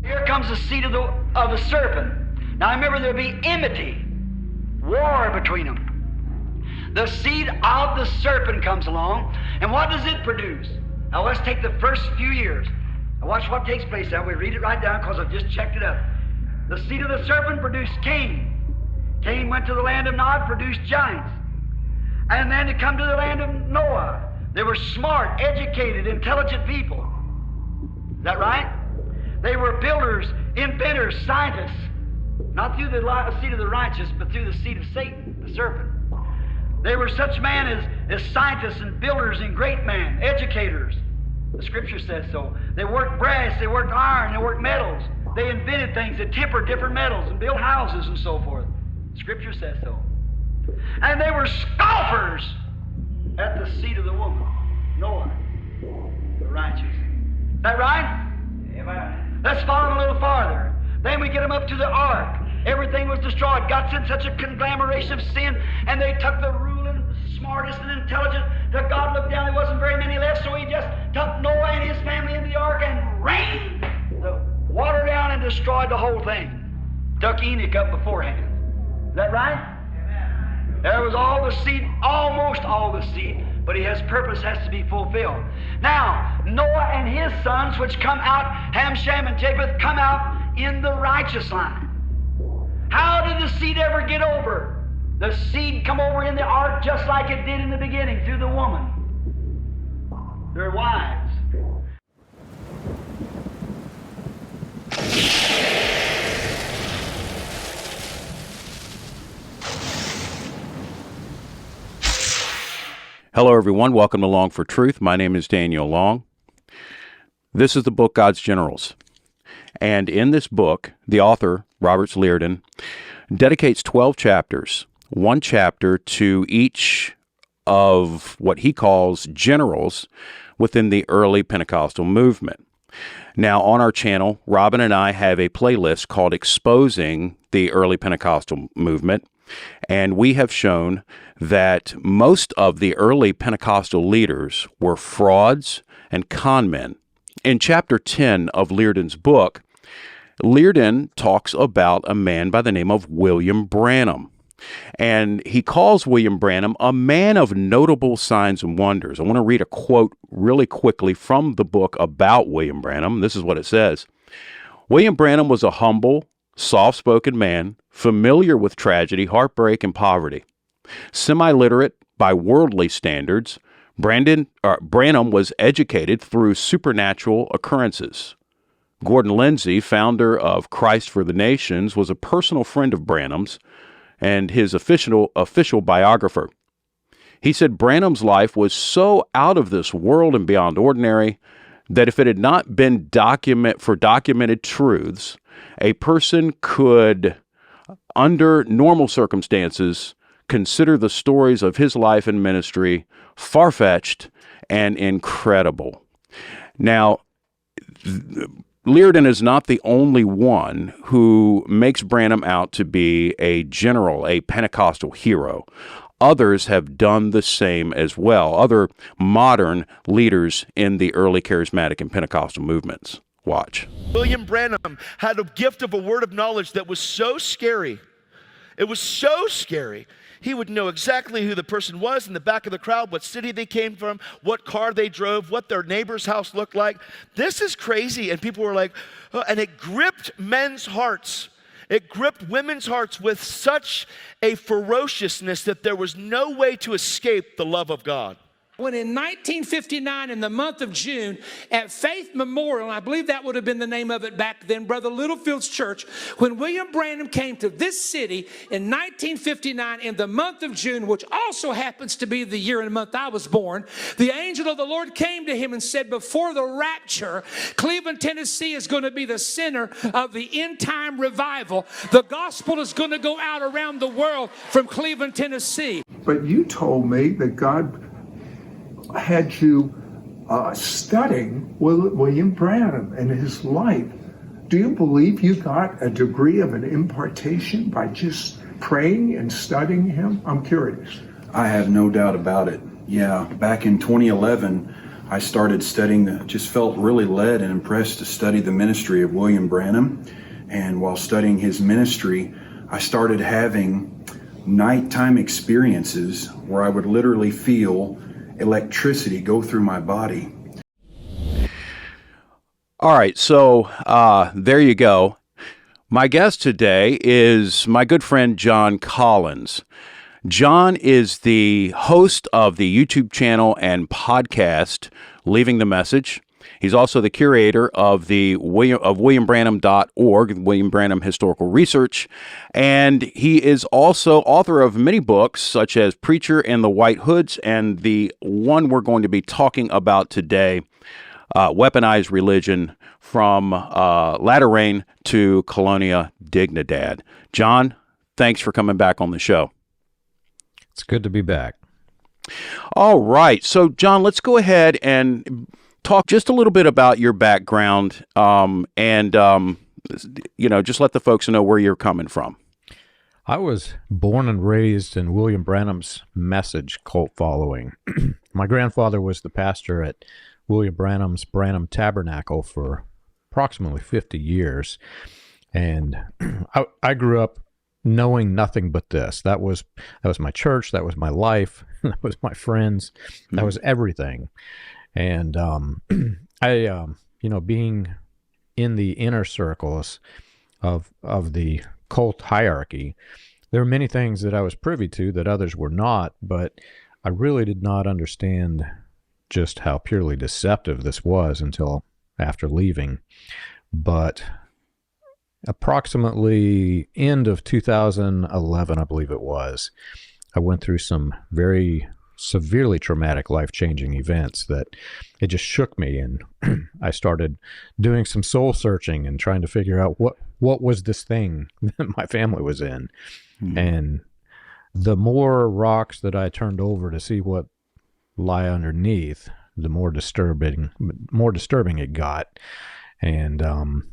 Here comes the seed of the serpent. Now remember, there'll be enmity, war between them. The seed of the serpent comes along, and what does it produce? Now let's take the first few years. Now watch what takes place now. We read it right down because I've just checked it up. The seed of the serpent produced Cain. Cain went to the land of Nod, produced giants. And then to come to the land of Noah. They were smart, educated, intelligent people. Is that right? They were builders, inventors, scientists. Not through the seed of the righteous, but through the seed of Satan, the serpent. They were such men as scientists and builders and great men, educators. The Scripture says so. They worked brass, they worked iron, they worked metals. They invented things that tempered different metals and built houses and so forth. The Scripture says so. And they were scoffers at the seed of the woman, Noah, the righteous. Is that right? Amen. Let's follow them a little farther. Then we get them up to the ark. Everything was destroyed. God's in such a conglomeration of sin, and they took the ruling, smartest and intelligent, that God looked down, there wasn't very many left, so he just took Noah and his family into the ark and rained the water down and destroyed the whole thing. Took Enoch up beforehand. Is that right? There was all the seed, almost all the seed, but his purpose has to be fulfilled. Now, Noah and his sons, which come out, Ham, Shem, and Japheth, come out in the righteous line. How did the seed ever get over? The seed come over in the ark just like it did in the beginning, through the woman, their wives. Hello, everyone. Welcome to Long for Truth. My name is Daniel Long. This is the book God's Generals. And in this book, the author, Robert Liardon, dedicates 12 chapters, one chapter to each of what he calls generals within the early Pentecostal movement. Now, on our channel, Robin and I have a playlist called Exposing the Early Pentecostal Movement, and we have shown that most of the early Pentecostal leaders were frauds and con men. In chapter 10 of Liardon's book, Liardon talks about a man by the name of William Branham. And he calls William Branham a man of notable signs and wonders. I want to read a quote really quickly from the book about William Branham. This is what it says. William Branham was a humble, soft-spoken man, familiar with tragedy, heartbreak, and poverty. Semi-literate by worldly standards, Branham was educated through supernatural occurrences. Gordon Lindsay, founder of Christ for the Nations, was a personal friend of Branham's and his official biographer. He said Branham's life was so out of this world and beyond ordinary that if it had not been documented truths, a person could, under normal circumstances, consider the stories of his life and ministry far-fetched and incredible. Now, Liardon is not the only one who makes Branham out to be a general, a Pentecostal hero. Others have done the same as well, other modern leaders in the early Charismatic and Pentecostal movements. Watch. William Branham had a gift of a word of knowledge that was so scary. It was so scary. He would know exactly who the person was in the back of the crowd, what city they came from, what car they drove, what their neighbor's house looked like. This is crazy. And people were like, oh, and it gripped men's hearts. It gripped women's hearts with such a ferociousness that there was no way to escape the love of God. When in 1959, in the month of June, at Faith Memorial, and I believe that would have been the name of it back then, Brother Littlefield's church, when William Branham came to this city in 1959, in the month of June, which also happens to be the year and month I was born, the angel of the Lord came to him and said, before the rapture, Cleveland, Tennessee is going to be the center of the end-time revival. The gospel is going to go out around the world from Cleveland, Tennessee. But you told me that God had you studying William Branham and his life. Do you believe you got a degree of an impartation by just praying and studying him? I'm curious. I have no doubt about it. Yeah, back in 2011, I started studying, just felt really led and impressed to study the ministry of William Branham. And while studying his ministry, I started having nighttime experiences where I would literally feel electricity go through my body. All right, so there you go. My guest today is my good friend John Collins. John is the host of the YouTube channel and podcast Leaving the Message. He's also the curator of WilliamBranham.org, William Branham Historical Research, and he is also author of many books such as Preacher and the White Hoods, and the one we're going to be talking about today, Weaponized Religion, from Latter Rain to Colonia, Dignidad. John, thanks for coming back on the show. It's good to be back. All right. So, John, let's go ahead and talk just a little bit about your background and just let the folks know where you're coming from. I was born and raised in William Branham's message cult following. My grandfather was the pastor at William Branham's Branham Tabernacle for approximately 50 years. And I grew up knowing nothing but this. That was my church. That was my life. That was my friends. That was everything. And being in the inner circles of the cult hierarchy, there were many things that I was privy to that others were not, but I really did not understand just how purely deceptive this was until after leaving. But approximately end of 2011, I believe it was, I went through some very severely traumatic, life-changing events that it just shook me, and I started doing some soul searching and trying to figure out what was this thing that my family was in. And the more rocks that I turned over to see what lie underneath, the more disturbing it got. And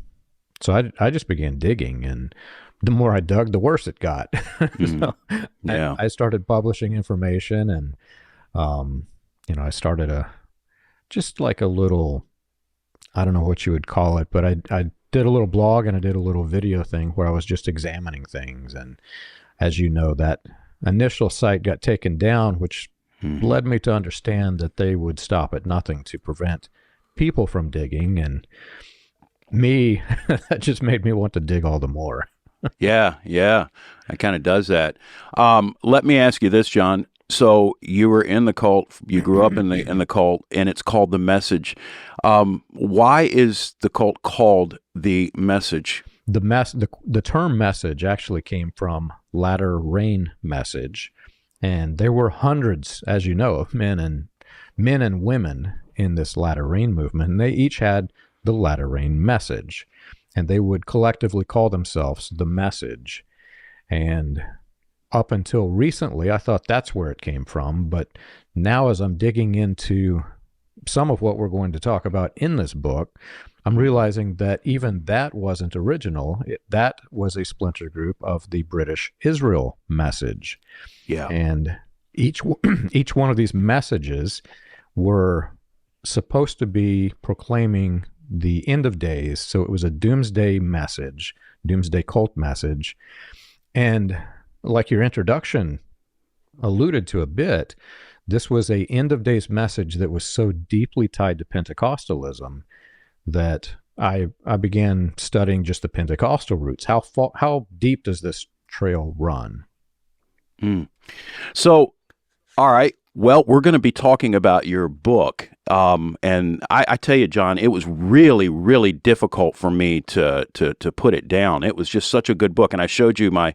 so I just began digging, and the more I dug, the worse it got. So Yeah. I started publishing information, and I started just like a little, I don't know what you would call it, but I did a little blog and I did a little video thing where I was just examining things. And as you know, that initial site got taken down, which led me to understand that they would stop at nothing to prevent people from digging. And that just made me want to dig all the more. Yeah. It kind of does that. Let me ask you this, John. So you were in the cult, you grew up in the cult, and it's called The Message. Why is the cult called The Message? The term message actually came from Latter Rain message, and there were hundreds, as you know, of men and women in this Latter Rain movement, and they each had the Latter Rain message, and they would collectively call themselves The Message. And up until recently, I thought that's where it came from, but now as I'm digging into some of what we're going to talk about in this book, I'm realizing that even that wasn't original. That was a splinter group of the British Israel message. Yeah. And each one of these messages were supposed to be proclaiming the end of days. So it was a doomsday message, doomsday cult message. And like your introduction alluded to a bit, this was a end of days message that was so deeply tied to Pentecostalism that I began studying just the Pentecostal roots. How deep does this trail run? So, all right. Well, we're going to be talking about your book. And I tell you, John, it was really, really difficult for me to put it down. It was just such a good book. And I showed you my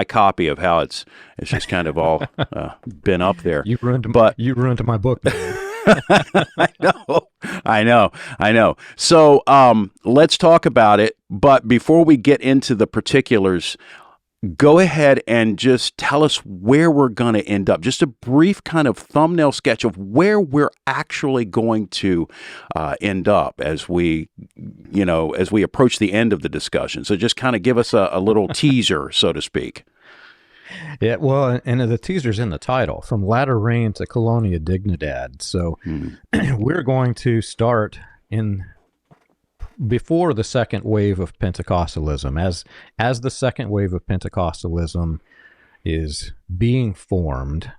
copy of how it's just kind of all been up there. You ruined my book. I know. So let's talk about it. But before we get into the particulars, go ahead and just tell us where we're going to end up. Just a brief kind of thumbnail sketch of where we're actually going to end up as we approach the end of the discussion. So just kind of give us a little teaser, so to speak. Yeah, well, and the teaser's in the title, From Latter Rain to Colonia Dignidad. So we're going to start in before the second wave of Pentecostalism. As the second wave of Pentecostalism is being formed,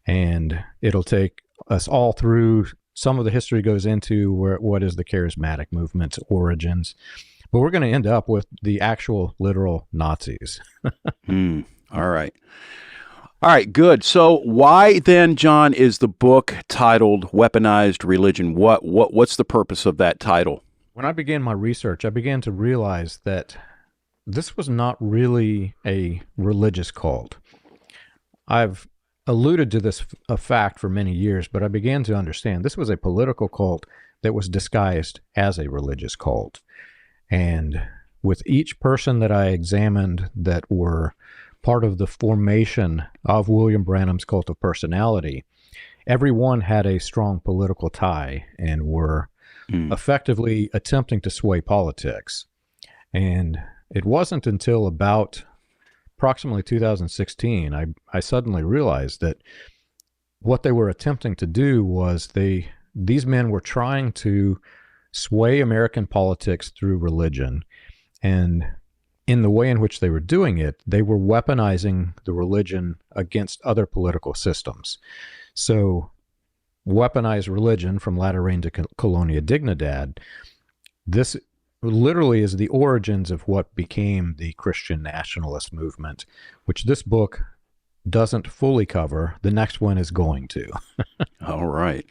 and it'll take us all through. Some of the history goes into what is the charismatic movement's origins, but we're going to end up with the actual literal Nazis. All right. All right, good. So why then, John, is the book titled Weaponized Religion? What's the purpose of that title? When I began my research, I began to realize that this was not really a religious cult. I've alluded to this a fact for many years, but I began to understand this was a political cult that was disguised as a religious cult. And with each person that I examined that were part of the formation of William Branham's cult of personality, everyone had a strong political tie and were effectively attempting to sway politics. And it wasn't until about approximately 2016, I suddenly realized that what they were attempting to do was these men were trying to sway American politics through religion. And in the way in which they were doing it, they were weaponizing the religion against other political systems. So Weaponized Religion, From Latter Rain to Colonia Dignidad, this literally is the origins of what became the Christian nationalist movement, which this book doesn't fully cover. The next one is going to. All right.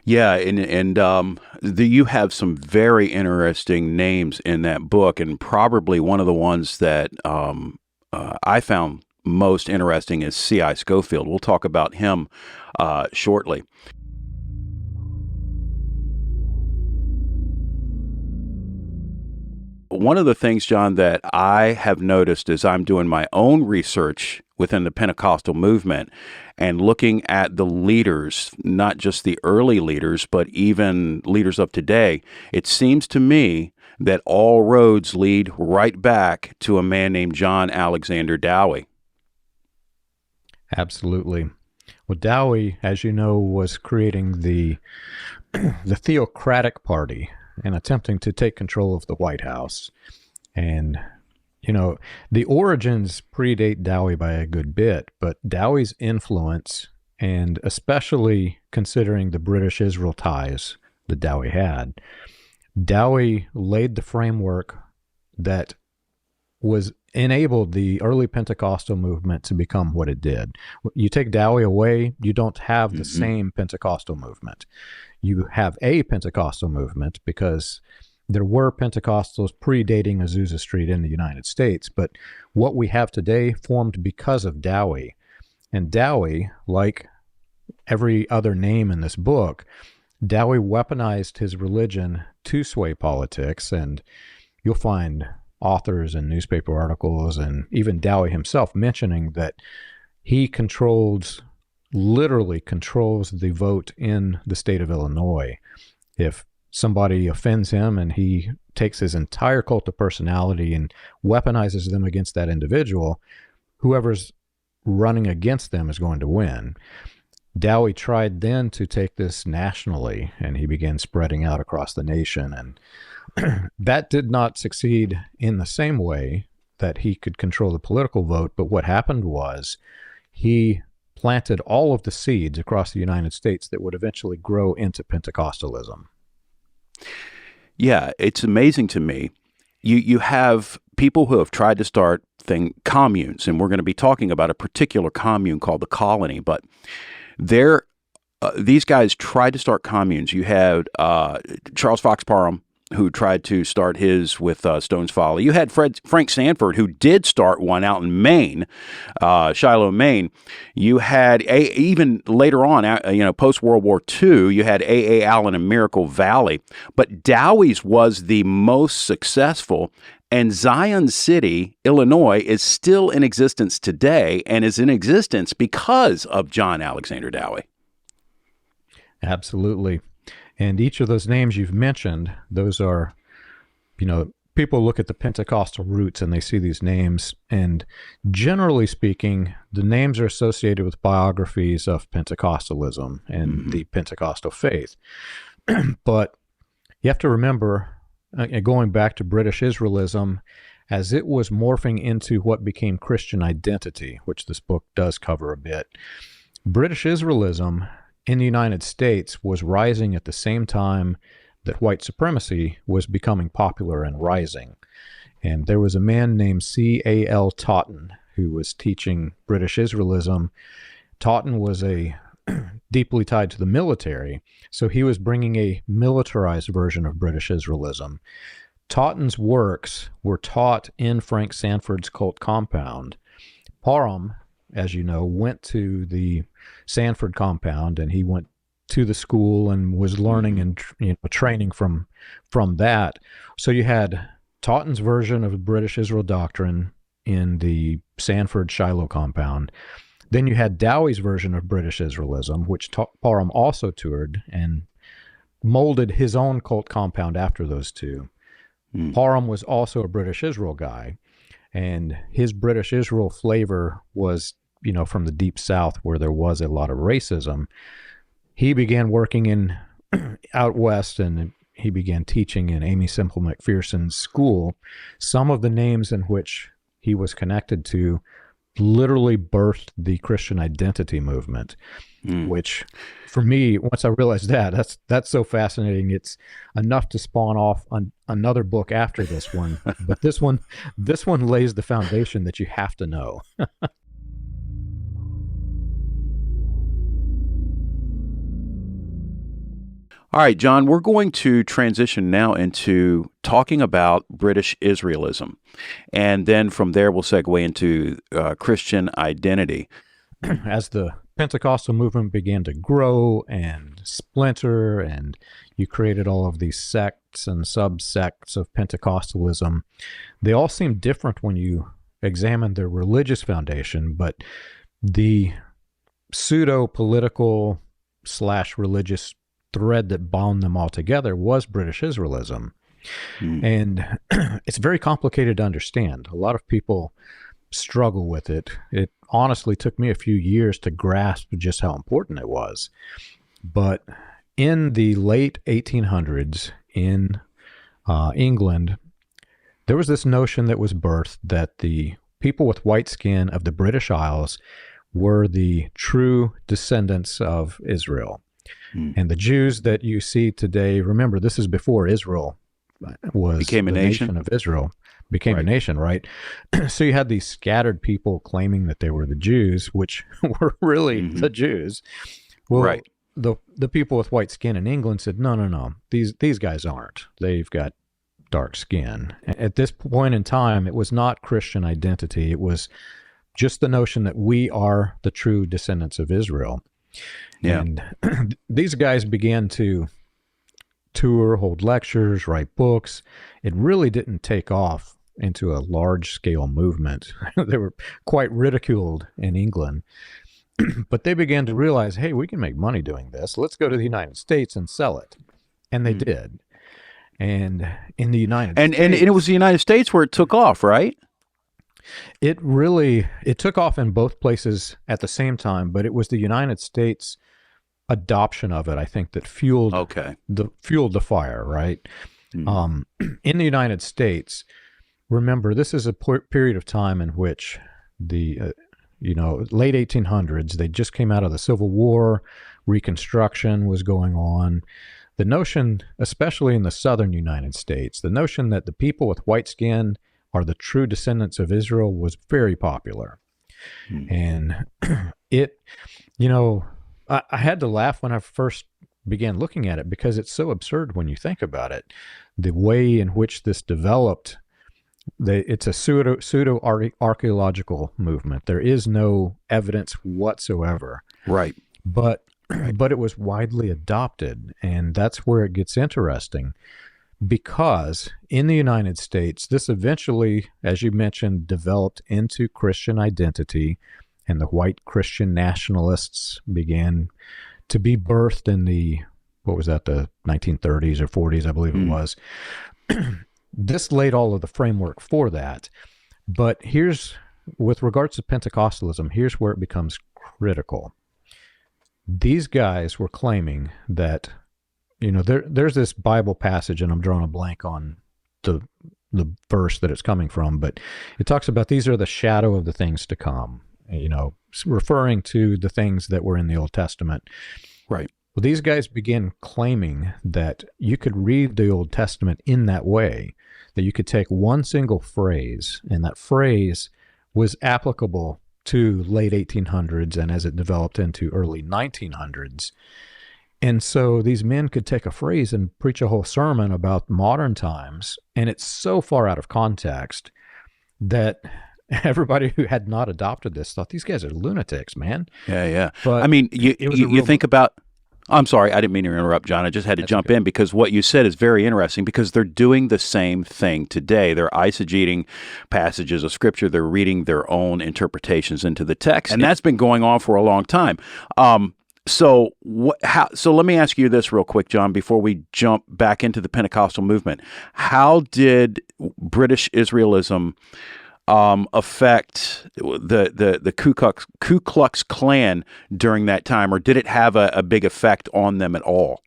Yeah, and you have some very interesting names in that book, and probably one of the ones that I found most interesting is C.I. Scofield. We'll talk about him shortly. One of the things, John, that I have noticed as I'm doing my own research within the Pentecostal movement and looking at the leaders, not just the early leaders, but even leaders of today, it seems to me that all roads lead right back to a man named John Alexander Dowie. Absolutely. Well, Dowie, as you know, was creating the theocratic party and attempting to take control of the White House. And, you know, the origins predate Dowie by a good bit, but Dowie's influence, and especially considering the British-Israel ties that Dowie had, Dowie laid the framework that enabled the early Pentecostal movement to become what it did. You take Dowie away, you don't have the same Pentecostal movement. You have a Pentecostal movement because there were Pentecostals predating Azusa Street in the United States, but what we have today formed because of Dowie. And Dowie, like every other name in this book, Dowie weaponized his religion to sway politics, and you'll find authors and newspaper articles and even Dowie himself mentioning that he literally controls the vote in the state of Illinois. If somebody offends him and he takes his entire cult of personality and weaponizes them against that individual, whoever's running against them is going to win. Dowie tried then to take this nationally, and he began spreading out across the nation, and that did not succeed in the same way that he could control the political vote, but what happened was he planted all of the seeds across the United States that would eventually grow into Pentecostalism. Yeah, it's amazing to me. You have people who have tried to start communes, and we're going to be talking about a particular commune called the Colonia, but these guys tried to start communes. You had Charles Fox Parham, who tried to start his with Stone's Folly. You had Frank Sanford, who did start one out in Maine, Shiloh, Maine. You had even later on, post-World War II, you had A. Allen in Miracle Valley. But Dowie's was the most successful, and Zion City, Illinois, is still in existence today and is in existence because of John Alexander Dowie. Absolutely. And each of those names you've mentioned, those are, people look at the Pentecostal roots and they see these names, and generally speaking, the names are associated with biographies of Pentecostalism and the Pentecostal faith. But you have to remember, going back to British Israelism, as it was morphing into what became Christian identity, which this book does cover a bit, British Israelism in the United States was rising at the same time that white supremacy was becoming popular and rising. And there was a man named C.A.L. Totten who was teaching British Israelism. Totten was deeply tied to the military, so he was bringing a militarized version of British Israelism. Totten's works were taught in Frank Sanford's cult compound. Parham, as you know, went to the Sanford compound, and he went to the school and was learning and training from that. So you had Totten's version of British Israel doctrine in the Sanford Shiloh compound. Then you had Dowie's version of British Israelism, which Parham also toured and molded his own cult compound after those two. Parham was also a British Israel guy, and his British Israel flavor was, from the Deep South, where there was a lot of racism. He began working out west, and he began teaching in Amy Semple McPherson's school. Some of the names in which he was connected to literally birthed the Christian identity movement, which for me, once I realized that's so fascinating. It's enough to spawn off another book after this one. But this one lays the foundation that you have to know. All right, John, we're going to transition now into talking about British Israelism. And then from there, we'll segue into Christian identity. As the Pentecostal movement began to grow and splinter, and you created all of these sects and subsects of Pentecostalism, they all seem different when you examine their religious foundation, but the pseudo-political / religious thread that bound them all together was British Israelism. And it's very complicated to understand. A lot of people struggle with it. It honestly took me a few years to grasp just how important it was. But in the late 1800s in England, there was this notion that was birthed that the people with white skin of the British Isles were the true descendants of Israel. And the Jews that you see today, remember, this is before Israel became a nation of Israel, became a nation, right? So you had these scattered people claiming that they were the Jews, which were really the Jews. Well, the people with white skin in England said, no, these guys aren't. They've got dark skin. At this point in time, it was not Christian identity. It was just the notion that we are the true descendants of Israel. Yeah. And these guys began to tour, hold lectures, write books. It really didn't take off into a large-scale movement. They were quite ridiculed in England. But they began to realize, hey, we can make money doing this. Let's go to the United States and sell it. And they did. And in the United States... And it was the United States where it took off, right? It took off in both places at the same time, but it was the United States adoption of it, I think, that fueled the fire, right? In the United States, remember, this is a period of time in which the late 1800s, they just came out of the Civil War, Reconstruction was going on. The notion, especially in the southern United States, the notion that the people with white skin are the true descendants of Israel was very popular. And I had to laugh when I first began looking at it because it's so absurd when you think about it. The way in which this developed, it's a pseudo archaeological movement. There is no evidence whatsoever. Right. But it was widely adopted, and that's where it gets interesting. Because in the United States, this eventually, as you mentioned, developed into Christian identity, and the white Christian nationalists began to be birthed in the 1930s or 40s, I believe it was. this laid all of the framework for that. But with regards to Pentecostalism, here's where it becomes critical. These guys were claiming that, there's this Bible passage, and I'm drawing a blank on the verse that it's coming from, but it talks about these are the shadow of the things to come, referring to the things that were in the Old Testament. Right. Well, these guys began claiming that you could read the Old Testament in that way, that you could take one single phrase, and that phrase was applicable to late 1800s and as it developed into early 1900s. And so these men could take a phrase and preach a whole sermon about modern times, and it's so far out of context that everybody who had not adopted this thought, these guys are lunatics, man. Yeah. But I mean, you think about, I'm sorry, I didn't mean to interrupt, John. I just had to jump in because what you said is very interesting, because they're doing the same thing today. They're eisegeting passages of Scripture. They're reading their own interpretations into the text, and that's been going on for a long time. So let me ask you this real quick, John, before we jump back into the Pentecostal movement. How did British Israelism affect the Ku Klux Klan during that time, or did it have a big effect on them at all?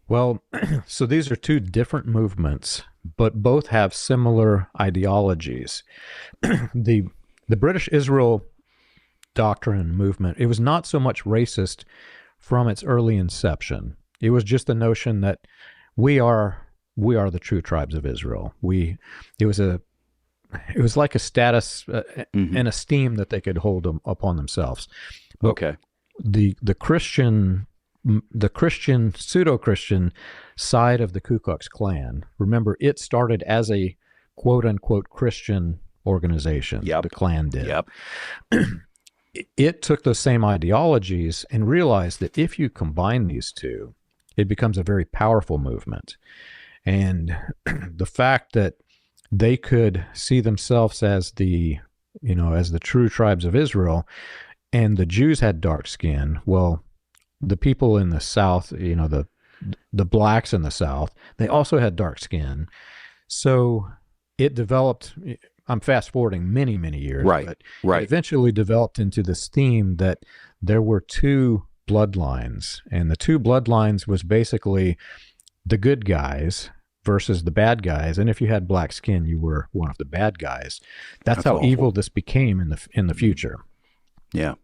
Well, so these are two different movements, but both have similar ideologies. The British Israel doctrine movement, it was not so much racist from its early inception. It was just the notion that we are the true tribes of Israel. It was like a status and esteem that they could hold upon themselves. But okay. The Christian pseudo-Christian side of the Ku Klux Klan, remember, it started as a quote-unquote Christian organization. Yep. The Klan did. Yep. It took those same ideologies and realized that if you combine these two, it becomes a very powerful movement. And the fact that they could see themselves as the true tribes of Israel, and the Jews had dark skin. Well, the people in the South, the blacks in the South, they also had dark skin. So it developed, I'm fast forwarding many, many years, right. It eventually developed into this theme that there were two bloodlines, and the two bloodlines was basically the good guys versus the bad guys, and if you had black skin, you were one of the bad guys. That's how awful. Evil this became in the future. Yeah.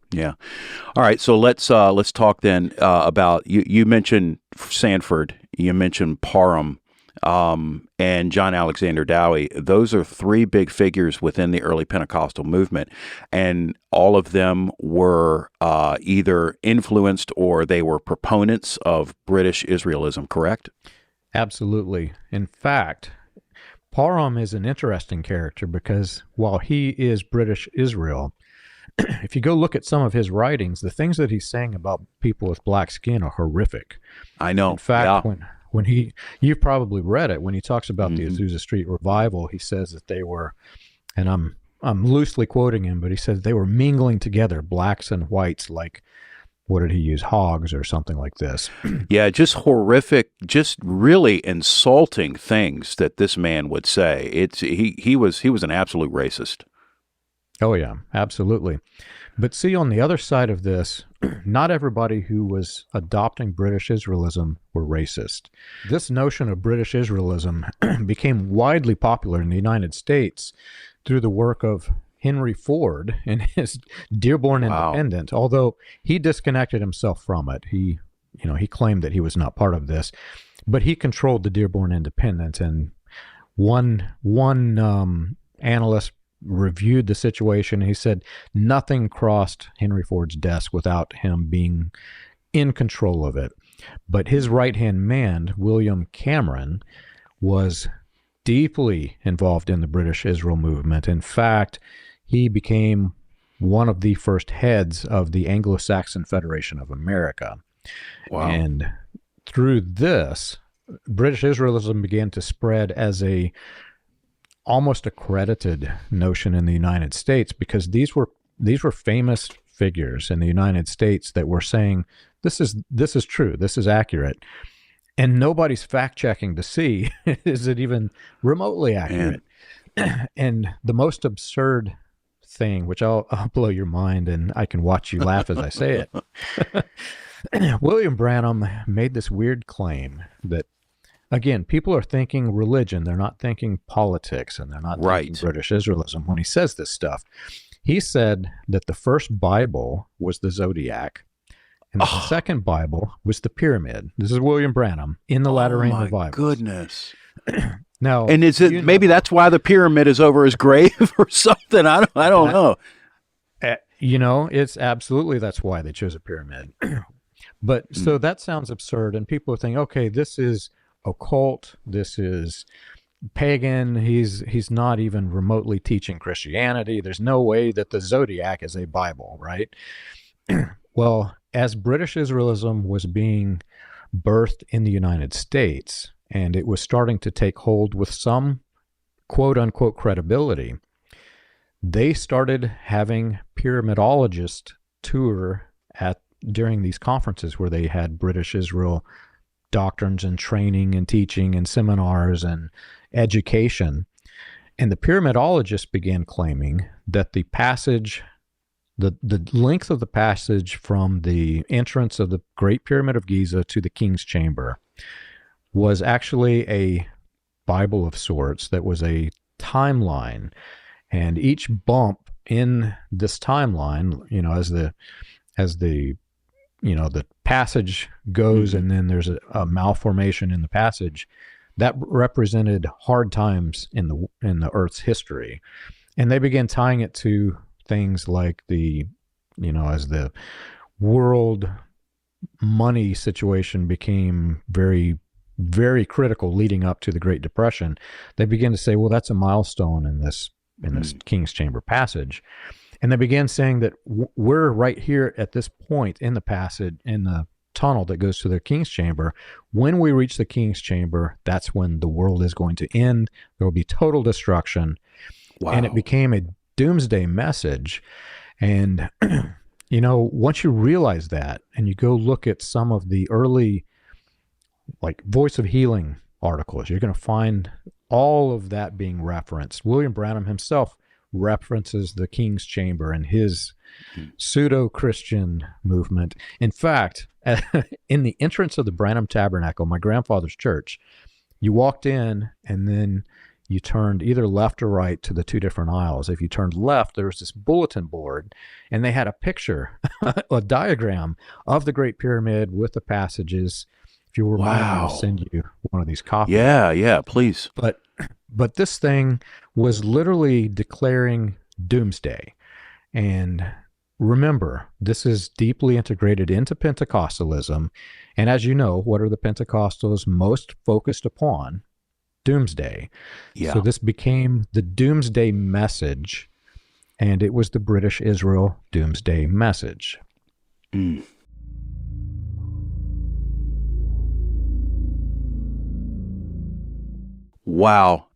All right, so let's talk then about you mentioned Sanford, you mentioned Parham, and John Alexander Dowie. Those are three big figures within the early Pentecostal movement, and all of them were either influenced or they were proponents of British Israelism, correct? Absolutely. In fact, Parham is an interesting character because while he is British Israel, if you go look at some of his writings, the things that he's saying about people with black skin are horrific. I know. In fact, when you've probably read it, when he talks about the Azusa Street revival, he says that they were, and I'm loosely quoting him, but he says they were mingling together, blacks and whites, like, what did he use? Hogs or something like this. Yeah, just horrific, just really insulting things that this man would say. He was an absolute racist. Oh yeah, absolutely. But see, on the other side of this, not everybody who was adopting British Israelism were racist. This notion of British Israelism became widely popular in the United States through the work of Henry Ford and his Dearborn Independent, although he disconnected himself from it. He claimed that he was not part of this, but he controlled the Dearborn Independent, and one analyst reviewed the situation, and he said nothing crossed Henry Ford's desk without him being in control of it. But his right-hand man, William Cameron, was deeply involved in the British Israel movement. In fact, he became one of the first heads of the Anglo-Saxon Federation of America. Wow. And through this, British Israelism began to spread as a almost accredited notion in the United States, because these were famous figures in the United States that were saying this is true, this is accurate. And nobody's fact-checking to see, is it even remotely accurate? And the most absurd thing, which I'll blow your mind, and I can watch you laugh as I say it. William Branham made this weird claim that, again, people are thinking religion, they're not thinking politics, and they're not thinking British Israelism when he says this stuff. He said that the first Bible was the Zodiac, and the second Bible was the pyramid. This is William Branham in the Latter Rain Revival. My goodness. Now, and is it maybe that's why the pyramid is over his grave or something? I don't know. It's absolutely that's why they chose a pyramid. But so that sounds absurd, and people think, okay, this is occult, this is pagan. He's not even remotely teaching Christianity. There's no way that the Zodiac is a Bible, right? Well, as British Israelism was being birthed in the United States, and it was starting to take hold with some quote-unquote credibility, they started having pyramidologists tour during these conferences where they had British Israel doctrines and training and teaching and seminars and education. And the pyramidologists began claiming that the passage, the length of the passage from the entrance of the Great Pyramid of Giza to the King's Chamber was actually a Bible of sorts that was a timeline. And each bump in this timeline, as the passage goes, and then there's a malformation in the passage, that represented hard times in the Earth's history. And they began tying it to things like as the world money situation became very, very critical leading up to the Great Depression, they began to say, well, that's a milestone in this King's Chamber passage. And they began saying that we're right here at this point in the passage, in the tunnel that goes to the King's Chamber. When we reach the King's Chamber, that's when the world is going to end. There will be total destruction. Wow. And it became a doomsday message. And, once you realize that and you go look at some of the early, Voice of Healing articles, you're going to find all of that being referenced. William Branham himself references the King's Chamber and his pseudo-Christian movement. In fact, in the entrance of the Branham Tabernacle, my grandfather's church, you walked in and then you turned either left or right to the two different aisles. If you turned left, there was this bulletin board, and they had a picture, a diagram of the Great Pyramid with the passages. If you were mine, I'll send you one of these copies. Yeah, please. But this thing was literally declaring doomsday. And remember, this is deeply integrated into Pentecostalism. And as you know, what are the Pentecostals most focused upon? Doomsday. Yeah. So this became the doomsday message, and it was the British Israel doomsday message. Wow.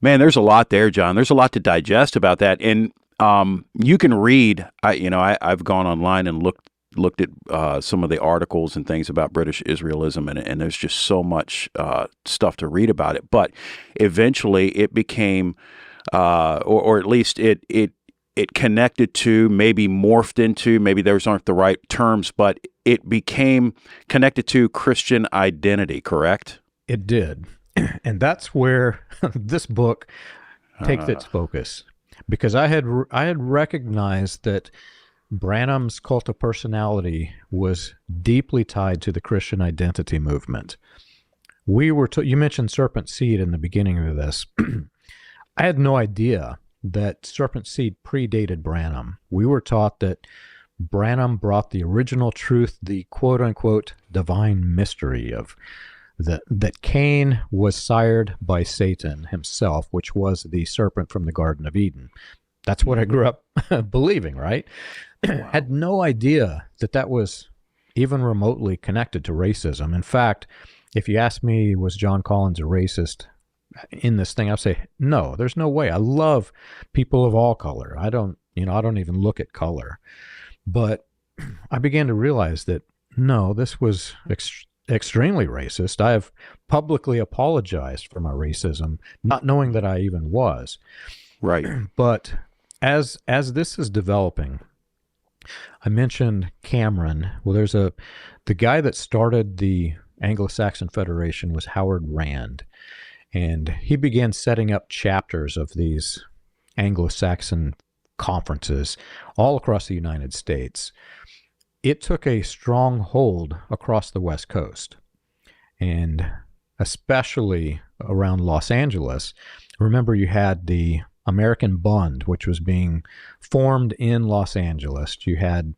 Man, there's a lot there, John. There's a lot to digest about that. And you can read, I've gone online and looked at some of the articles and things about British Israelism, and there's just so much stuff to read about it. But eventually it became, or at least it connected to, maybe morphed into, maybe those aren't the right terms, but it became connected to Christian identity, correct? It did. And that's where this book takes its focus, because I had recognized that Branham's cult of personality was deeply tied to the Christian identity movement. You mentioned serpent seed in the beginning of this. I had no idea that serpent seed predated Branham. We were taught that Branham brought the original truth, the quote-unquote divine mystery of that Cain was sired by Satan himself, which was the serpent from the Garden of Eden. That's what I grew up believing, right? Wow. Had no idea that was even remotely connected to racism. In fact, if you ask me, was John Collins a racist in this thing, I'd say, no, there's no way. I love people of all color. I don't even look at color. But I began to realize that No, this was extremely racist. I have publicly apologized for my racism, not knowing that I even was. Right. But as this is developing, I mentioned Cameron. Well, the guy that started the Anglo-Saxon Federation was Howard Rand, and he began setting up chapters of these Anglo-Saxon conferences all across the United States. It took a strong hold across the West Coast, and especially around Los Angeles. Remember, you had the American Bund, which was being formed in Los Angeles. You had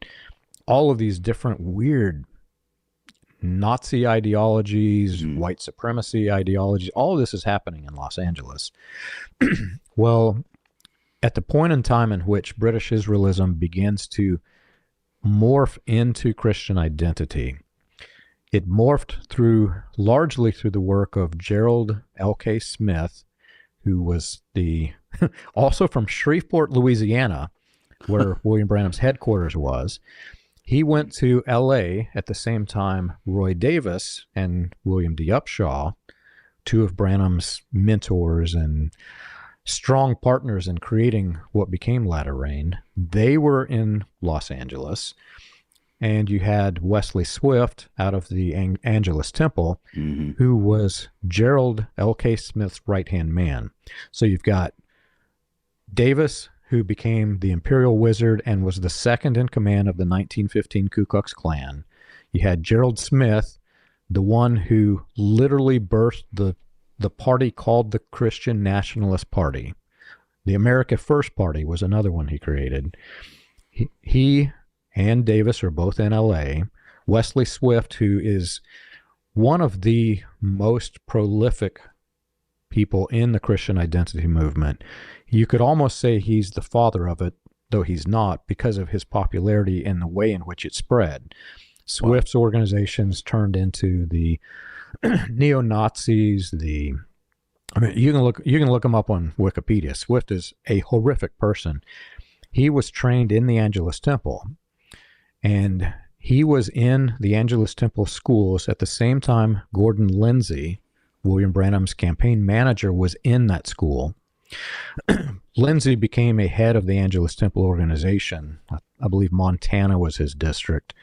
all of these different weird Nazi ideologies, white supremacy ideologies. All of this is happening in Los Angeles. Well, at the point in time in which British Israelism begins to morph into Christian identity, it morphed largely through the work of Gerald L.K. Smith, who was also from Shreveport, Louisiana, where William Branham's headquarters was. He went to L.A. at the same time Roy Davis and William D. Upshaw, two of Branham's mentors and strong partners in creating what became Latter Rain. They were in Los Angeles. And you had Wesley Swift out of the Angelus Temple, who was Gerald L.K. Smith's right-hand man. So you've got Davis, who became the Imperial Wizard and was the second in command of the 1915 Ku Klux Klan. You had Gerald Smith, the one who literally birthed the party called the Christian Nationalist Party. The America First Party was another one he created. He and Davis are both in L.A. Wesley Swift, who is one of the most prolific people in the Christian identity movement. You could almost say he's the father of it, though he's not, because of his popularity and the way in which it spread. Swift's organizations turned into the neo-Nazis. You can look him up on Wikipedia. Swift is a horrific person. He was trained in the Angelus Temple, and he was in the Angelus Temple schools at the same time Gordon Lindsay, William Branham's campaign manager, was in that school. Lindsay became a head of the Angelus Temple organization. I believe Montana was his district.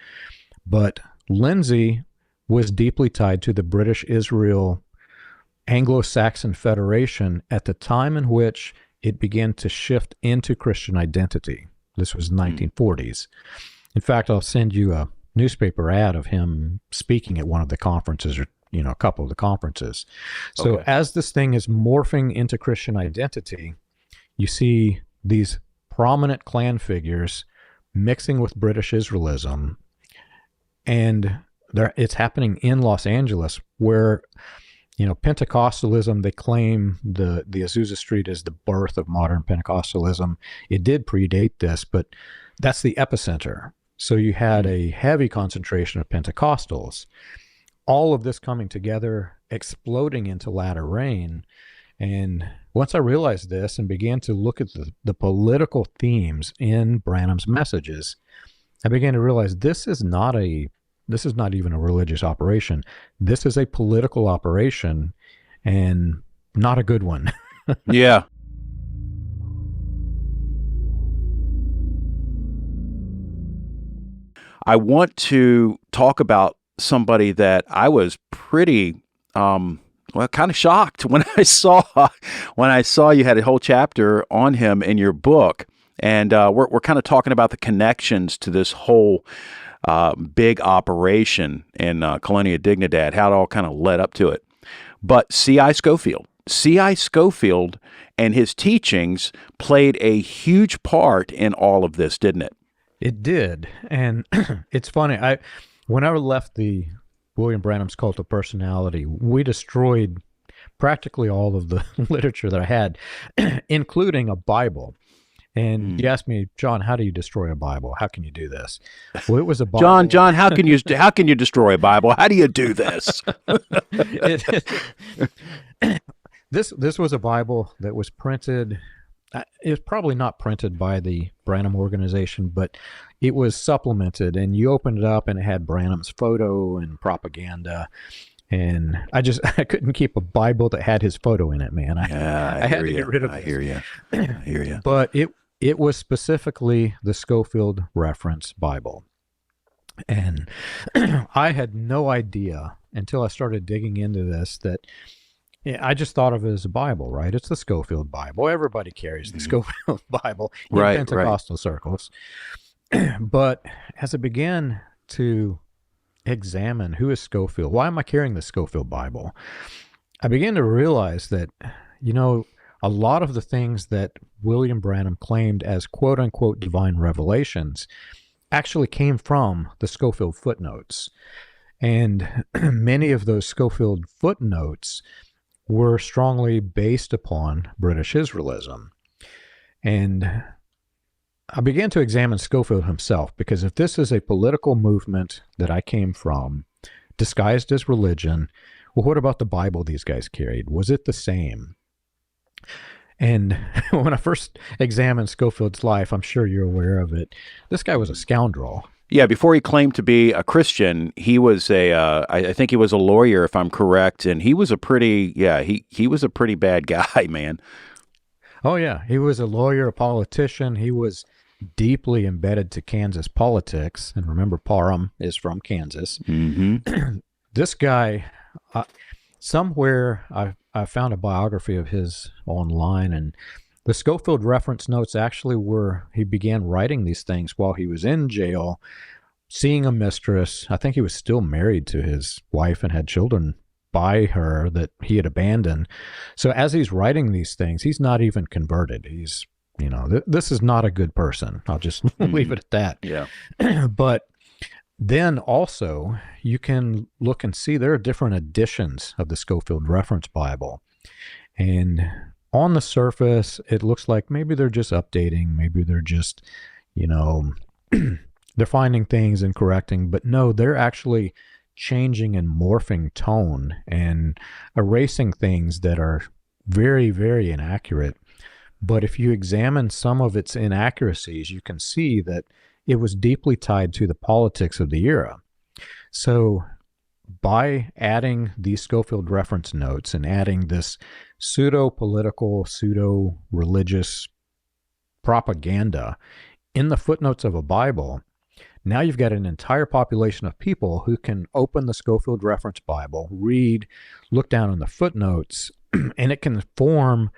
But Lindsay was deeply tied to the British Israel Anglo-Saxon Federation at the time in which it began to shift into Christian identity. This was 1940s. In fact, I'll send you a newspaper ad of him speaking at one of the conferences, or a couple of the conferences. So as this thing is morphing into Christian identity, you see these prominent Klan figures mixing with British Israelism, and it's happening in Los Angeles, where Pentecostalism, they claim the Azusa Street is the birth of modern Pentecostalism. It did predate this, but that's the epicenter. So you had a heavy concentration of Pentecostals. All of this coming together, exploding into Latter Rain. And once I realized this and began to look at the political themes in Branham's messages, I began to realize this is not even a religious operation. This is a political operation, and not a good one. Yeah. I want to talk about somebody that I was pretty, kind of shocked when I saw you had a whole chapter on him in your book, and we're kind of talking about the connections to this whole big operation in Colonia, Dignidad, how it all kind of led up to it. But C.I. Scofield and his teachings played a huge part in all of this, didn't it? It did. And it's funny. When I left the William Branham's Cult of Personality, we destroyed practically all of the literature that I had, including a Bible. And you asked me, John, how do you destroy a Bible? How can you do this? Well, it was a Bible. John, how can you destroy a Bible? How do you do this? This was a Bible that was printed it was probably not printed by the Branham organization, but it was supplemented, and you opened it up and it had Branham's photo and propaganda. And I couldn't keep a Bible that had his photo in it, man. I had to get rid of it. I hear you. I hear you. But it was specifically the Scofield Reference Bible. And I had no idea until I started digging into this that I just thought of it as a Bible, right? It's the Scofield Bible. Everybody carries the Scofield Bible in Pentecostal circles. But as I began to examine who is Scofield, why am I carrying the Scofield Bible, I began to realize that, a lot of the things that William Branham claimed as quote-unquote divine revelations actually came from the Scofield footnotes. And many of those Scofield footnotes were strongly based upon British Israelism. And I began to examine Scofield himself, because if this is a political movement that I came from, disguised as religion, well, what about the Bible these guys carried? Was it the same? And when I first examined Scofield's life, I'm sure you're aware of it, this guy was a scoundrel. Yeah, before he claimed to be a Christian, he was I think he was a lawyer, if I'm correct, and he was a pretty, he was a pretty bad guy, man. Oh, yeah. He was a lawyer, a politician. He was deeply embedded to Kansas politics. And remember, Parham is from Kansas. Mm-hmm. This guy, somewhere I found a biography of his online, and the Scofield reference notes actually he began writing these things while he was in jail, seeing a mistress. I think he was still married to his wife and had children by her that he had abandoned. So as he's writing these things, he's not even converted. He's, this is not a good person. I'll just leave it at that. Yeah. But then also you can look and see there are different editions of the Scofield Reference Bible. And on the surface, it looks like maybe they're just updating. Maybe they're just, they're finding things and correcting. But no, they're actually changing and morphing tone and erasing things that are very, very inaccurate. But if you examine some of its inaccuracies, you can see that it was deeply tied to the politics of the era. So by adding these Scofield reference notes and adding this pseudo-political, pseudo-religious propaganda in the footnotes of a Bible, now you've got an entire population of people who can open the Scofield Reference Bible, read, look down on the footnotes, and it can form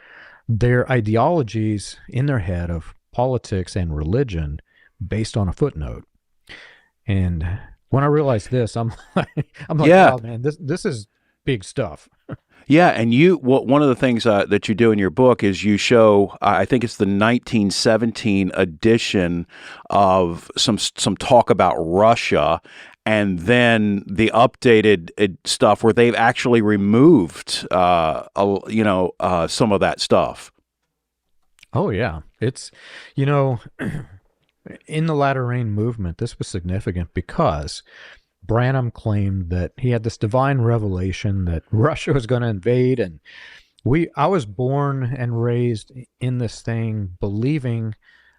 their ideologies in their head of politics and religion based on a footnote. And when I realized this, I'm like, yeah. Oh man, this is big stuff. Yeah, and one of the things that you do in your book is you show, I think it's the 1917 edition of some talk about Russia, and then the updated stuff where they've actually removed, some of that stuff. Oh yeah, it's, in the Latter Rain movement, this was significant because Branham claimed that he had this divine revelation that Russia was going to invade, and I was born and raised in this thing believing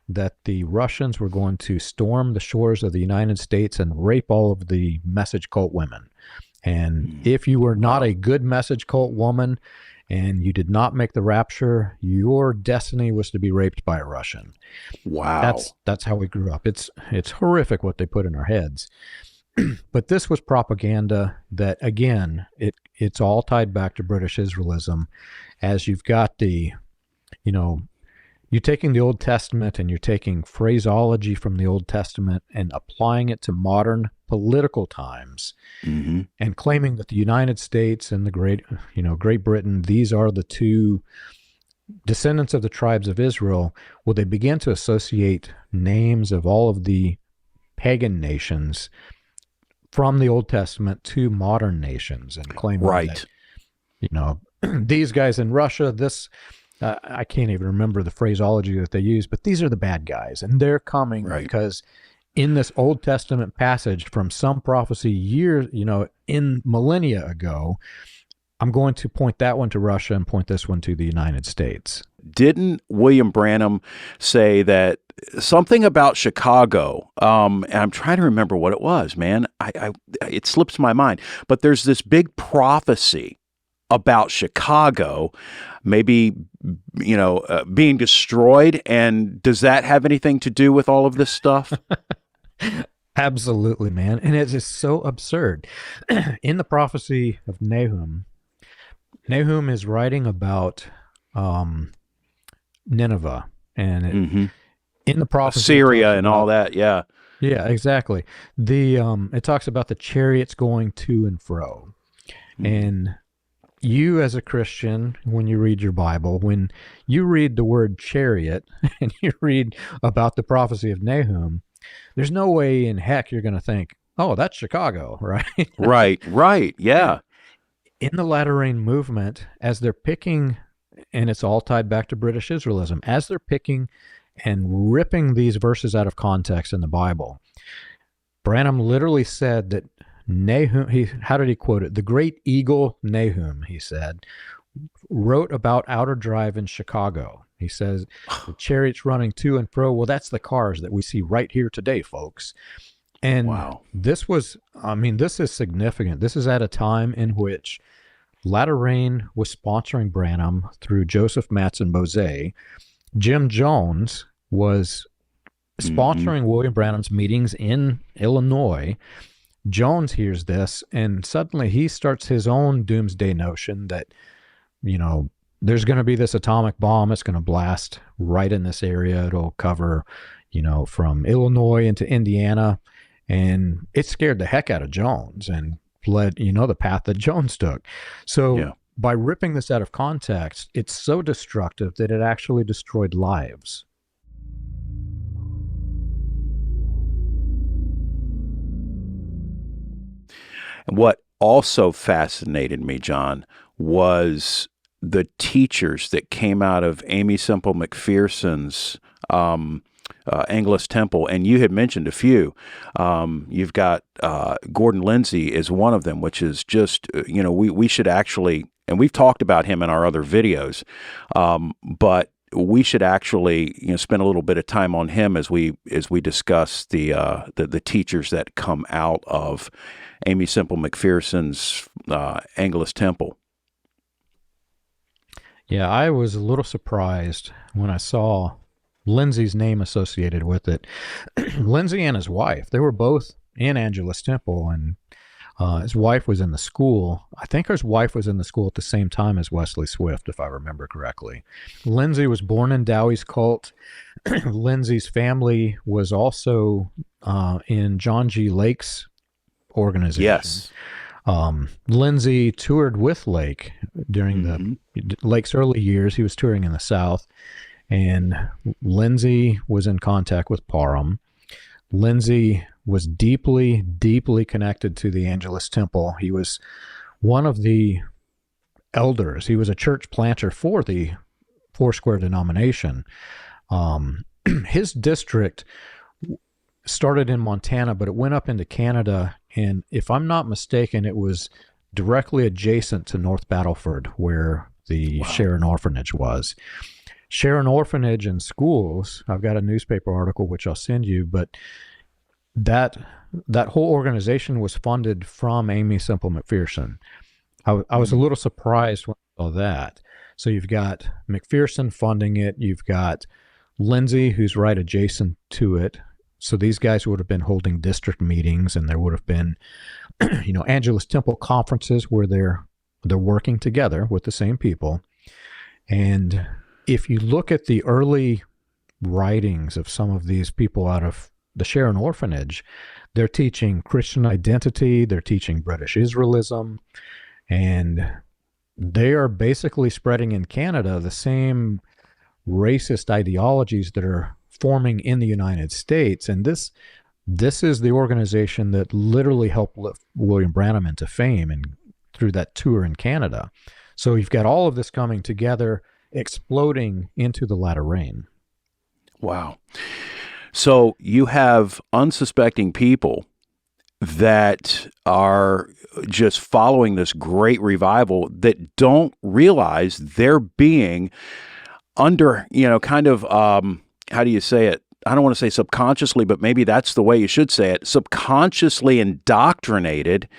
that the Russians were going to storm the shores of the United States and rape all of the message cult women. And if you were not a good message cult woman and you did not make the rapture, your destiny was to be raped by a Russian. Wow. That's how we grew up. It's horrific what they put in our heads. But this was propaganda that, again, it's all tied back to British Israelism, as you've got you're taking the Old Testament and you're taking phraseology from the Old Testament and applying it to modern political times, mm-hmm. and claiming that the United States and the Great Britain, these are the two descendants of the tribes of Israel. Well, they began to associate names of all of the pagan nations from the Old Testament to modern nations, and claiming that, these guys in Russia, this, I can't even remember the phraseology that they use, but these are the bad guys, and they're coming because in this Old Testament passage from some prophecy years, in millennia ago, I'm going to point that one to Russia and point this one to the United States. didn't William Branham say that something about Chicago? And I'm trying to remember what it was, man. It slips my mind. But there's this big prophecy about Chicago, maybe, being destroyed. And does that have anything to do with all of this stuff? Absolutely, man. And it's just so absurd. In the prophecy of Nahum is writing about Nineveh, and in the prophecy, Syria and all that. Yeah. Yeah, exactly. It talks about the chariots going to and fro. And you as a Christian, when you read your Bible, when you read the word chariot and you read about the prophecy of Nahum, there's no way in heck you're going to think, oh, that's Chicago, right? Right. Yeah. In the latter rain movement, as they're picking, and it's all tied back to British Israelism, as they're picking and ripping these verses out of context in the Bible, Branham literally said that Nahum, how did he quote it? The great eagle Nahum, he said, wrote about outer drive in Chicago. He says, the chariots running to and fro. Well, that's the cars that we see right here today, folks. And this is significant. This is at a time in which Latter Rain was sponsoring Branham through Joseph Matson Bose. Jim Jones was sponsoring William Branham's meetings in Illinois. Jones hears this, and suddenly he starts his own doomsday notion that, there's going to be this atomic bomb. It's going to blast right in this area. It'll cover, from Illinois into Indiana. And it scared the heck out of Jones and led, the path that Jones took. So by ripping this out of context, it's so destructive that it actually destroyed lives. And what also fascinated me, John, was the teachers that came out of Amy Semple McPherson's Angelus Temple, and you had mentioned a few. You've got Gordon Lindsay is one of them, which is just, we should actually, and we've talked about him in our other videos, but we should actually, spend a little bit of time on him as we discuss the teachers that come out of Amy Semple McPherson's Angelus Temple. Yeah, I was a little surprised when I saw Lindsay's name associated with it. Lindsay and his wife, they were both in Angelus Temple, and his wife was in the school. I think his wife was in the school at the same time as Wesley Swift, if I remember correctly. Lindsay was born in Dowie's cult. Lindsay's family was also in John G. Lake's organization. Yes. Lindsay toured with Lake during Lake's early years. He was touring in the South. And Lindsay was in contact with Parham. Lindsay was deeply, deeply connected to the Angelus Temple. He was one of the elders. He was a church planter for the Foursquare denomination. His district started in Montana, but it went up into Canada. And if I'm not mistaken, it was directly adjacent to North Battleford, where the Sharon Orphanage was. Sharon Orphanage and schools, I've got a newspaper article which I'll send you, but that whole organization was funded from Amy Semple McPherson. I was a little surprised when I saw that. So you've got McPherson funding it, you've got Lindsay, who's right adjacent to it. So these guys would have been holding district meetings, and there would have been, Angelus Temple conferences where they're working together with the same people. And if you look at the early writings of some of these people out of the Sharon Orphanage, they're teaching Christian identity, they're teaching British Israelism, and they are basically spreading in Canada the same racist ideologies that are forming in the United States. And this is the organization that literally helped lift William Branham into fame and through that tour in Canada. So you've got all of this coming together, exploding into the latter rain. Wow. So you have unsuspecting people that are just following this great revival that don't realize they're being under, kind of, how do you say it? I don't want to say subconsciously, but maybe that's the way you should say it, subconsciously indoctrinated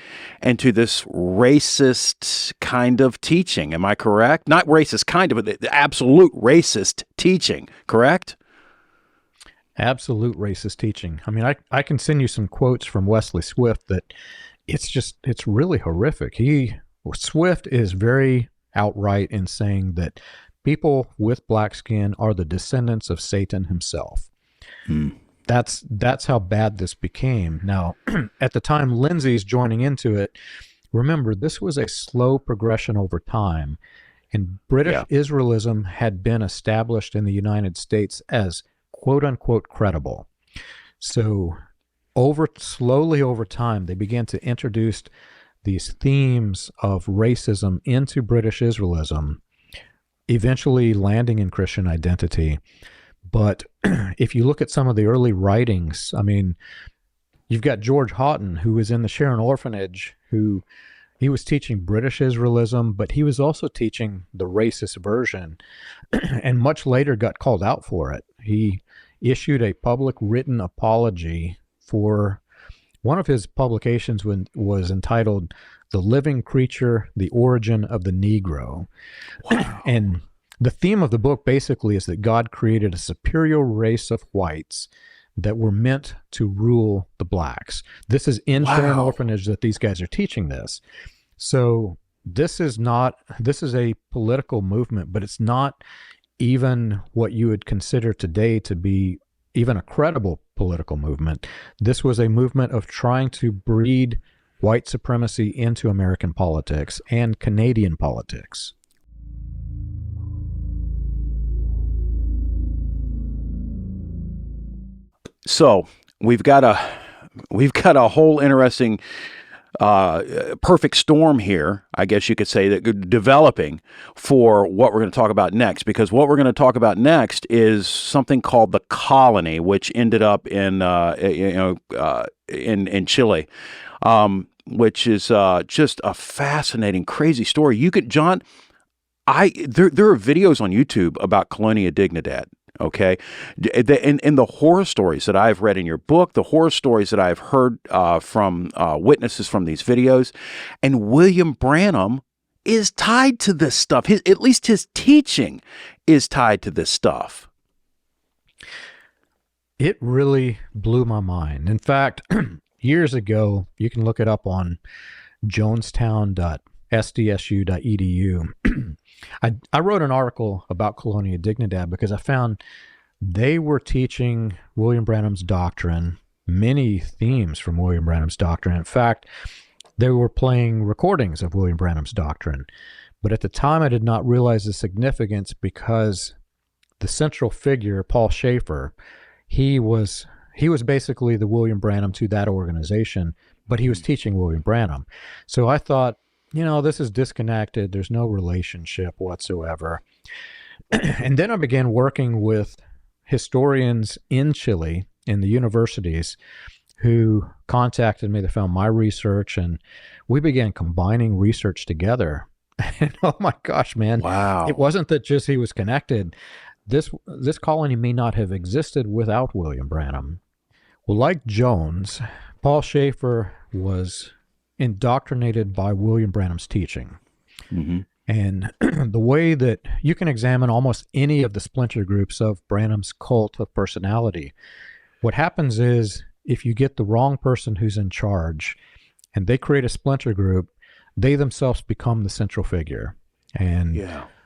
into this racist kind of teaching. Am I correct? Not racist kind of, but the absolute racist teaching, correct? Absolute racist teaching. I mean, I can send you some quotes from Wesley Swift that it's really horrific. Swift is very outright in saying that people with black skin are the descendants of Satan himself. That's how bad this became. Now, at the time Lindsay's joining into it, remember, this was a slow progression over time, and British Israelism had been established in the United States as quote-unquote credible. So slowly over time, they began to introduce these themes of racism into British Israelism, eventually landing in Christian identity. But if you look at some of the early writings, I mean, you've got George Houghton, who was in the Sharon Orphanage, he was teaching British Israelism, but he was also teaching the racist version, and much later got called out for it. He issued a public written apology for one of his publications was entitled "The Living Creature, the Origin of the Negro." Wow. And the theme of the book basically is that God created a superior race of whites that were meant to rule the blacks. This is in Sharon Orphanage that these guys are teaching this. So this is a political movement, but it's not even what you would consider today to be even a credible political movement. This was a movement of trying to breed white supremacy into American politics and Canadian politics. So we've got a whole interesting perfect storm here, I guess you could say, that developing for what we're going to talk about next. Because what we're going to talk about next is something called the Colony, which ended up in Chile, which is just a fascinating, crazy story. You could, John, there are videos on YouTube about Colonia Dignidad. Okay, in the horror stories that I've read in your book, the horror stories that I've heard from witnesses from these videos, and William Branham is tied to this stuff. At least his teaching is tied to this stuff. It really blew my mind. In fact, years ago, you can look it up on jonestown.sdsu.edu. I wrote an article about Colonia Dignidad because I found they were teaching William Branham's doctrine, many themes from William Branham's doctrine. In fact, they were playing recordings of William Branham's doctrine. But at the time, I did not realize the significance because the central figure, Paul Schaefer, he was basically the William Branham to that organization, but he was teaching William Branham. So I thought, this is disconnected. There's no relationship whatsoever. And then I began working with historians in Chile, in the universities, who contacted me. They found my research, and we began combining research together. And oh my gosh, man. Wow. It wasn't that just he was connected. This colony may not have existed without William Branham. Well, like Jones, Paul Schaefer was indoctrinated by William Branham's teaching. Mm-hmm. And the way that you can examine almost any of the splinter groups of Branham's cult of personality, what happens is if you get the wrong person who's in charge and they create a splinter group, they themselves become the central figure. And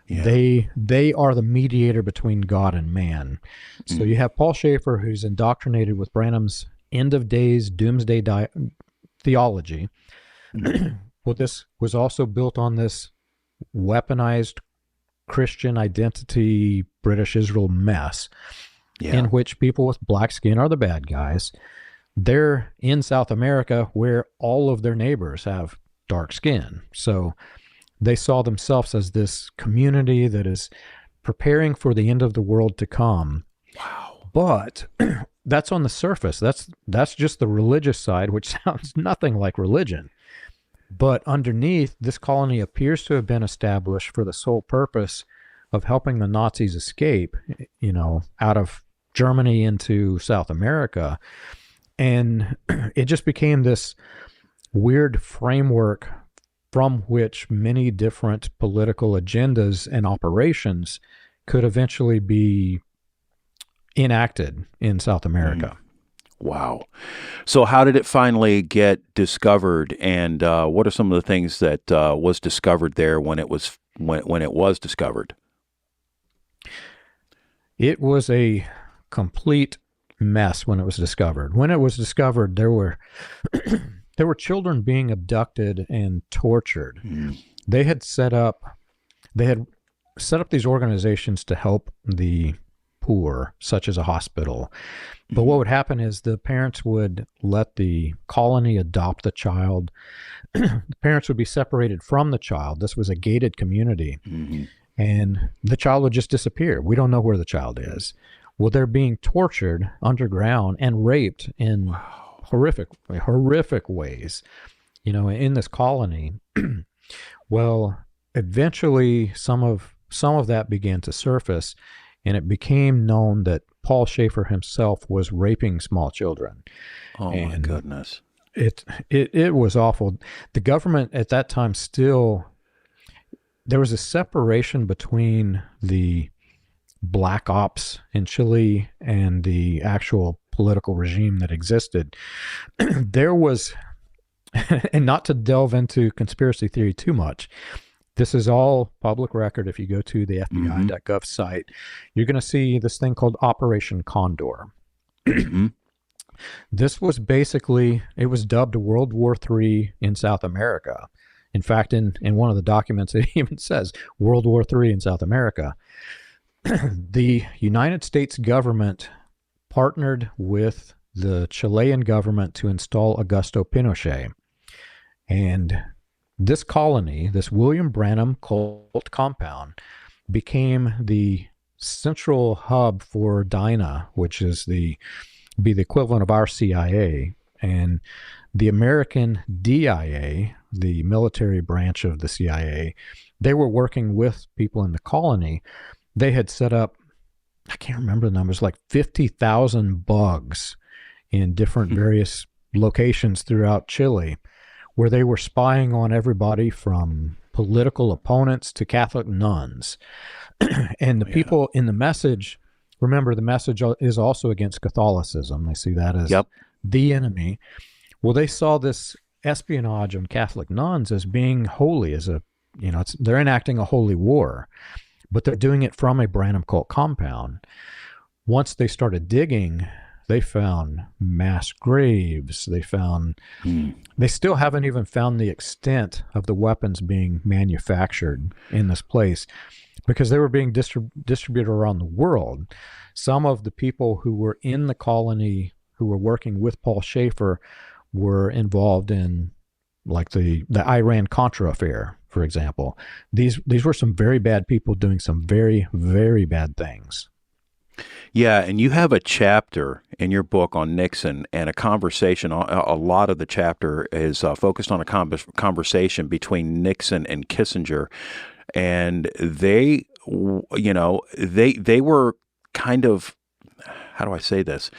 they are the mediator between God and man. So you have Paul Schaefer, who's indoctrinated with Branham's end of days, doomsday theology. Well, this was also built on this weaponized Christian identity British Israel mess, in which people with black skin are the bad guys. They're in South America where all of their neighbors have dark skin. So they saw themselves as this community that is preparing for the end of the world to come. Wow. But that's on the surface. That's just the religious side, which sounds nothing like religion. But underneath, this colony appears to have been established for the sole purpose of helping the Nazis escape, out of Germany into South America. And it just became this weird framework from which many different political agendas and operations could eventually be enacted in South America. Wow. So how did it finally get discovered, and what are some of the things that was discovered there when it was discovered? It was a complete mess when it was discovered. When it was discovered, there were there were children being abducted and tortured. They had set up these organizations to help the poor, such as a hospital. But what would happen is the parents would let the colony adopt the child. The parents would be separated from the child. This was a gated community. And the child would just disappear. We don't know where the child is. Well, they're being tortured underground and raped in horrific ways, in this colony. Well, eventually some of that began to surface, and it became known that Paul Schaefer himself was raping small children. Oh, my goodness. It was awful. The government at that time there was a separation between the black ops in Chile and the actual political regime that existed. There was, and not to delve into conspiracy theory too much, this is all public record. If you go to the FBI.gov site, you're going to see this thing called Operation Condor. This was basically, it was dubbed World War III in South America. In fact, in one of the documents, it even says World War III in South America. The United States government partnered with the Chilean government to install Augusto Pinochet. And this colony, this William Branham cult compound, became the central hub for DINA, which is be the equivalent of our CIA. And the American DIA, the military branch of the CIA, they were working with people in the colony. They had set up, I can't remember the numbers, like 50,000 bugs in different various locations throughout Chile, where they were spying on everybody from political opponents to Catholic nuns. And the people in the message, remember, the message is also against Catholicism. They see that as the enemy. Well, they saw this espionage on Catholic nuns as being holy, as they're enacting a holy war, but they're doing it from a Branham cult compound. Once they started digging, they found mass graves. They still haven't even found the extent of the weapons being manufactured in this place, because they were being distributed around the world. Some of the people who were in the colony who were working with Paul Schaefer were involved in, like, the Iran-Contra affair, for example. These were some very bad people doing some very, very bad things. Yeah, and you have a chapter in your book on Nixon, and a conversation. A lot of the chapter is focused on a conversation between Nixon and Kissinger, and they were kind of, how do I say this?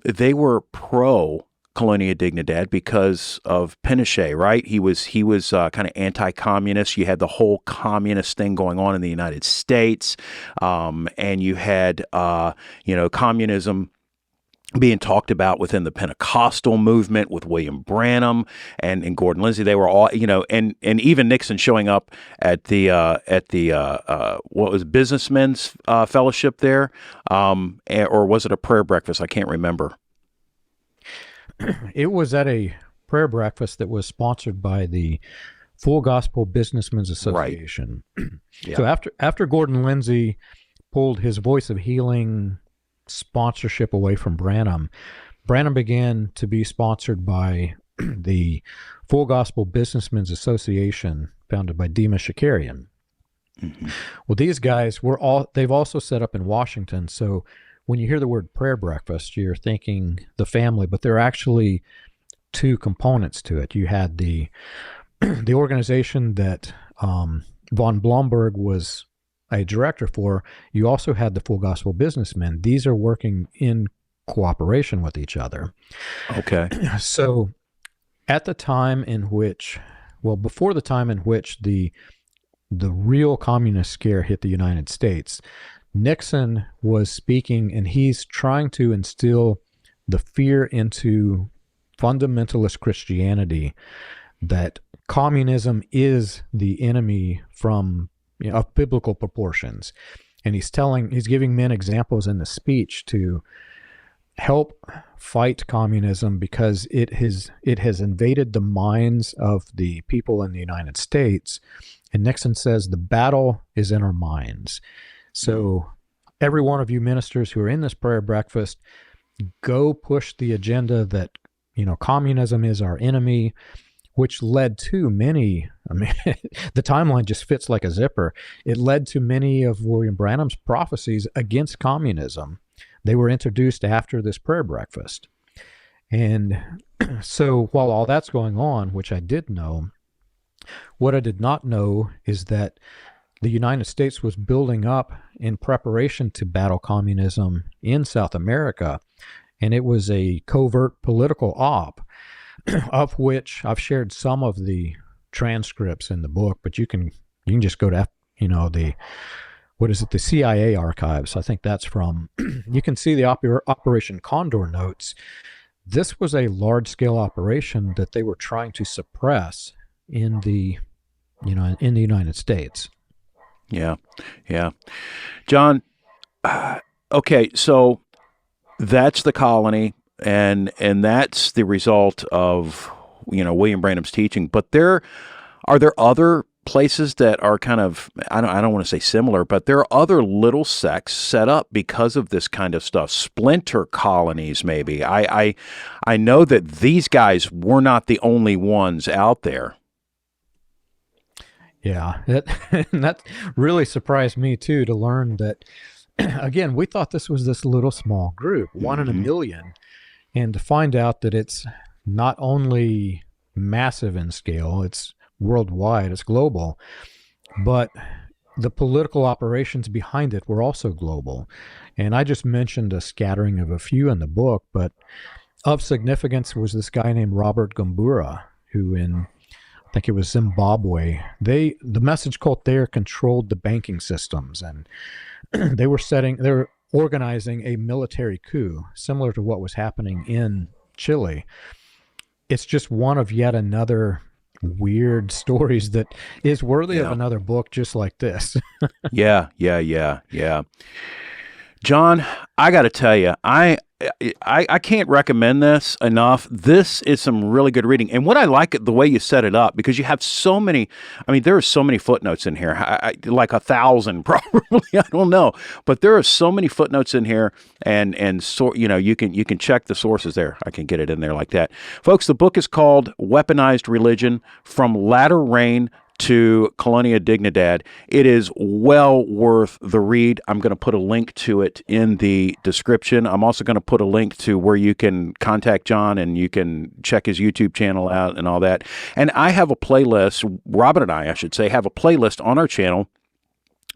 They were pro Colonia Dignidad because of Pinochet, right? He was kind of anti-communist. You had the whole communist thing going on in the United States, and you had communism being talked about within the Pentecostal movement with William Branham and Gordon Lindsay. They were all, and even Nixon showing up at the what was Businessmen's Fellowship there, or was it a prayer breakfast? I can't remember. It was at a prayer breakfast that was sponsored by the Full Gospel Businessmen's Association. Right. Yeah. So after Gordon Lindsay pulled his Voice of Healing sponsorship away from Branham, Branham began to be sponsored by the Full Gospel Businessmen's Association, founded by Dima Shakarian. Well, these guys they've also set up in Washington. So when you hear the word prayer breakfast, you're thinking the family, but there are actually two components to it. You had the organization that von Blomberg was a director for, you also had the Full Gospel Businessmen. These are working in cooperation with each other. Okay. So at the time in which, well, before the time in which the real communist scare hit the United States, Nixon was speaking, and he's trying to instill the fear into fundamentalist Christianity that communism is the enemy from, of biblical proportions. And he's giving men examples in the speech to help fight communism because it has invaded the minds of the people in the United States. And Nixon says the battle is in our minds. So every one of you ministers who are in this prayer breakfast, go push the agenda that, communism is our enemy, which led to many, the timeline just fits like a zipper. It led to many of William Branham's prophecies against communism. They were introduced after this prayer breakfast. And so while all that's going on, which I did know, what I did not know is that the United States was building up in preparation to battle communism in South America. And it was a covert political op, of which I've shared some of the transcripts in the book, but you can just go to, the CIA archives. I think that's from, you can see the Operation Condor notes. This was a large-scale operation that they were trying to suppress in the United States. Yeah. John, okay, so that's the colony, and that's the result of, William Branham's teaching. But are there other places that are kind of, I don't want to say similar, but there are other little sects set up because of this kind of stuff, splinter colonies maybe. I know that these guys were not the only ones out there. Yeah, that really surprised me too, to learn that, again, we thought this was this little small group, one in a million, and to find out that it's not only massive in scale, it's worldwide, it's global, but the political operations behind it were also global. And I just mentioned a scattering of a few in the book, but of significance was this guy named Robert Gumbura, who I think it was Zimbabwe. The message cult there controlled the banking systems, and they were organizing a military coup, similar to what was happening in Chile. It's just one of yet another weird stories that is worthy of another book just like this. Yeah. John, I got to tell you, I can't recommend this enough. This is some really good reading. And what I like the way you set it up, because you have so many, there are so many footnotes in here, like 1,000 probably, I don't know. But there are so many footnotes in here, and so, you can check the sources there. I can get it in there like that. Folks, the book is called Weaponized Religion, From Latter Rain to Colonia, Dignidad. It is well worth the read. I'm going to put a link to it in the description. I'm also going to put a link to where you can contact John and you can check his YouTube channel out and all that. And I have a playlist, Robin and I should say, have a playlist on our channel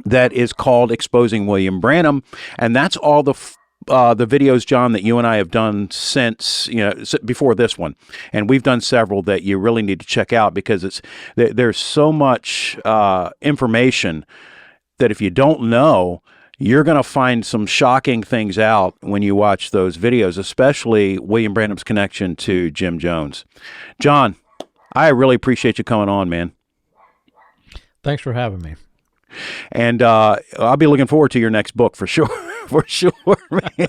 that is called Exposing William Branham, and that's all the videos, John, that you and I have done since, before this one. And we've done several that you really need to check out, because there's so much information that if you don't know, you're going to find some shocking things out when you watch those videos, especially William Branham's connection to Jim Jones. John, I really appreciate you coming on, man. Thanks for having me. And I'll be looking forward to your next book for sure. For sure, man.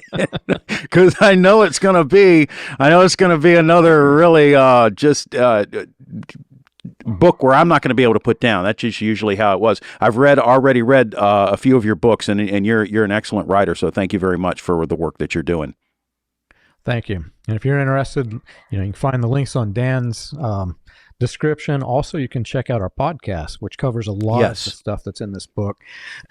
Because I know it's going to be another really book where I'm not going to be able to put down. That's just usually how it was. I've already read a few of your books, and you're an excellent writer. So thank you very much for the work that you're doing. Thank you. And if you're interested, you can find the links on Dan's description. Also, you can check out our podcast, which covers a lot of the stuff that's in this book,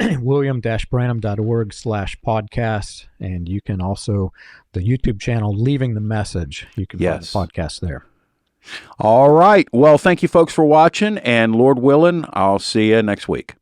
william-branham.org/podcast. And you can also, the YouTube channel, Leaving the Message, you can find the podcast there. All right. Well, thank you folks for watching, and Lord willing, I'll see you next week.